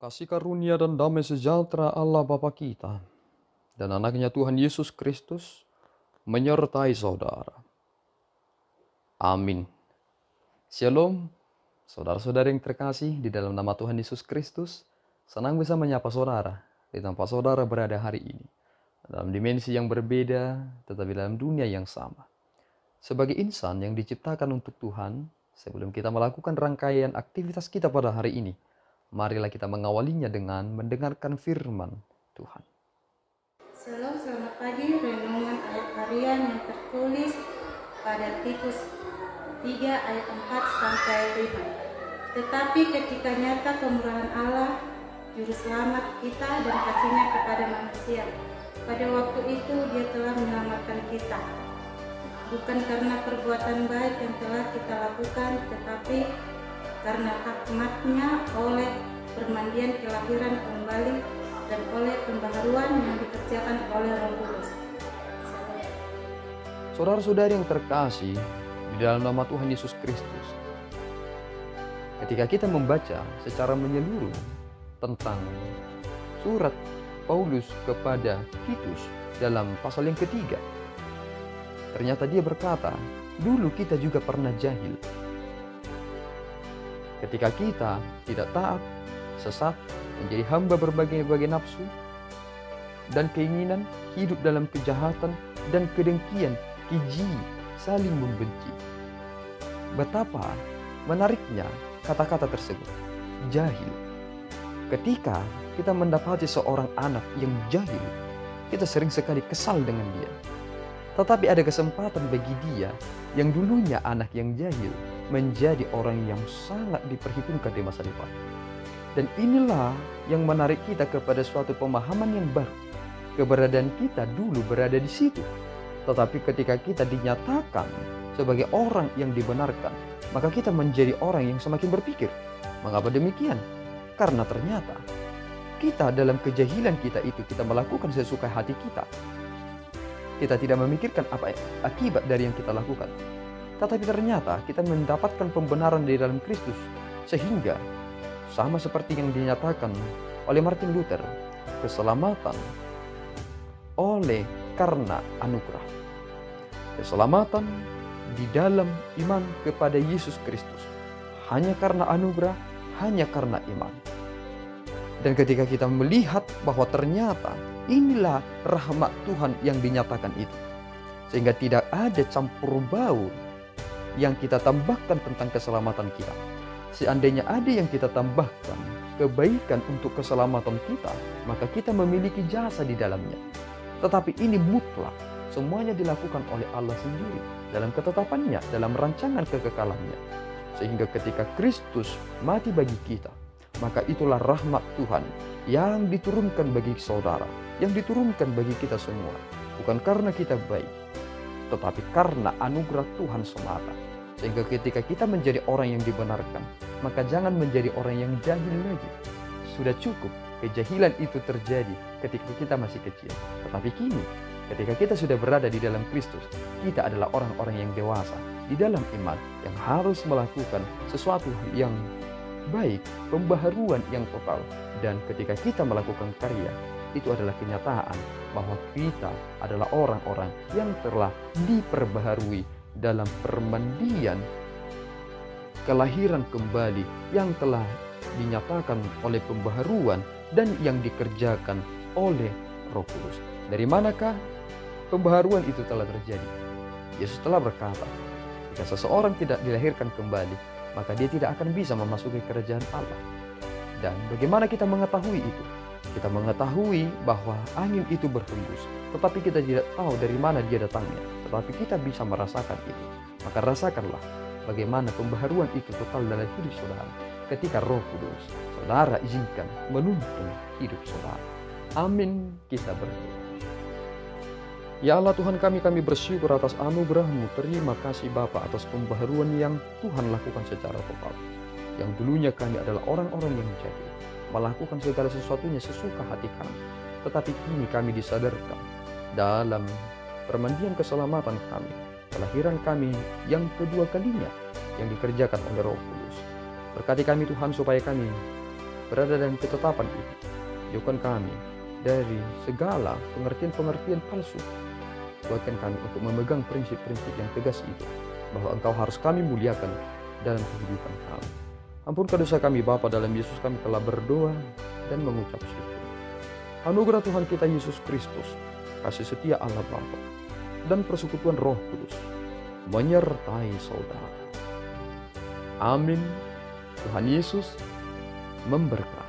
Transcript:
Kasih karunia dan damai sejahtera Allah Bapa kita dan anaknya Tuhan Yesus Kristus menyertai saudara. Amin. Shalom, saudara-saudara yang terkasih di dalam nama Tuhan Yesus Kristus. Senang bisa menyapa saudara di tempat saudara berada hari ini. Dalam dimensi yang berbeda, tetapi dalam dunia yang sama. Sebagai insan yang diciptakan untuk Tuhan, sebelum kita melakukan rangkaian aktivitas kita pada hari ini, marilah kita mengawalinya dengan mendengarkan firman Tuhan. Shalom, selamat pagi. Renungan ayat harian yang tertulis pada Titus 3 ayat 4 sampai 5. Tetapi ketika nyata kemurahan Allah, Juru Selamat kita dan kasih-Nya kepada manusia, pada waktu itu Dia telah menyelamatkan kita, bukan karena perbuatan baik yang telah kita lakukan, tetapi karena hikmat-Nya oleh permandian kelahiran kembali dan oleh pembaharuan yang dikerjakan oleh Roh Kudus. Saudara-saudari yang terkasih di dalam nama Tuhan Yesus Kristus, ketika kita membaca secara menyeluruh tentang surat Paulus kepada Titus dalam pasal yang ketiga, ternyata dia berkata, dulu kita juga pernah jahil. Ketika kita tidak taat, sesat, menjadi hamba berbagai-bagai nafsu dan keinginan, hidup dalam kejahatan dan kedengkian, keji, saling membenci. Betapa menariknya kata-kata tersebut, jahil. Ketika kita mendapati seorang anak yang jahil, kita sering sekali kesal dengan dia. Tetapi ada kesempatan bagi dia yang dulunya anak yang jahil menjadi orang yang sangat diperhitungkan di masa depan. Dan inilah yang menarik kita kepada suatu pemahaman yang baru. Keberadaan kita dulu berada di situ. Tetapi ketika kita dinyatakan sebagai orang yang dibenarkan, maka kita menjadi orang yang semakin berpikir. Mengapa demikian? Karena ternyata kita dalam kejahilan kita itu, kita melakukan sesuka hati kita. Kita tidak memikirkan apa akibat dari yang kita lakukan. Tetapi ternyata kita mendapatkan pembenaran di dalam Kristus. Sehingga sama seperti yang dinyatakan oleh Martin Luther, keselamatan oleh karena anugerah. Keselamatan di dalam iman kepada Yesus Kristus. Hanya karena anugerah, hanya karena iman. Dan ketika kita melihat bahwa ternyata inilah rahmat Tuhan yang dinyatakan itu. Sehingga tidak ada campur baur yang kita tambahkan tentang keselamatan kita. Seandainya ada yang kita tambahkan kebaikan untuk keselamatan kita, maka kita memiliki jasa di dalamnya. Tetapi ini mutlak, semuanya dilakukan oleh Allah sendiri dalam ketetapannya, dalam rancangan kekekalannya. Sehingga ketika Kristus mati bagi kita, maka itulah rahmat Tuhan yang diturunkan bagi saudara, yang diturunkan bagi kita semua. Bukan karena kita baik, tetapi karena anugerah Tuhan semata. Sehingga ketika kita menjadi orang yang dibenarkan, maka jangan menjadi orang yang jahil lagi. Sudah cukup kejahilan itu terjadi ketika kita masih kecil. Tetapi kini, ketika kita sudah berada di dalam Kristus, kita adalah orang-orang yang dewasa di dalam iman, yang harus melakukan sesuatu yang baik, pembaharuan yang total. Dan ketika kita melakukan karya, itu adalah kenyataan bahwa kita adalah orang-orang yang telah diperbaharui dalam permandian kelahiran kembali yang telah dinyatakan oleh pembaharuan dan yang dikerjakan oleh Roh Kudus. Dari manakah pembaharuan itu telah terjadi? Yesus telah berkata, jika seseorang tidak dilahirkan kembali, maka dia tidak akan bisa memasuki kerajaan Allah. Dan bagaimana kita mengetahui itu? Kita mengetahui bahwa angin itu berhembus, tetapi kita tidak tahu dari mana dia datangnya. Tetapi kita bisa merasakan itu. Maka rasakanlah bagaimana pembaharuan itu total dalam hidup saudara. Ketika Roh Kudus, saudara izinkan menuntun hidup saudara. Amin, kita berdoa. Ya Allah Tuhan kami bersyukur atas anugerah-Mu. Terima kasih Bapa atas pembaharuan yang Tuhan lakukan secara total. Yang dulunya kami adalah orang-orang yang jahil, melakukan segala sesuatunya sesuka hati kami. Tetapi kini kami disadarkan dalam permandian keselamatan kami, kelahiran kami yang kedua kalinya yang dikerjakan oleh Roh Kudus. Berkati kami Tuhan supaya kami berada dalam ketetapan itu. Jauhkan kami dari segala pengertian-pengertian palsu. Kuatkan kami untuk memegang prinsip-prinsip yang tegas itu, bahwa Engkau harus kami muliakan dalam kehidupan kami. Ampunkan dosa kami Bapa, dalam Yesus kami telah berdoa dan mengucap syukur. Anugerah Tuhan kita Yesus Kristus, kasih setia Allah Bapa, dan persekutuan Roh Kudus menyertai saudara. Amin. Tuhan Yesus memberkati.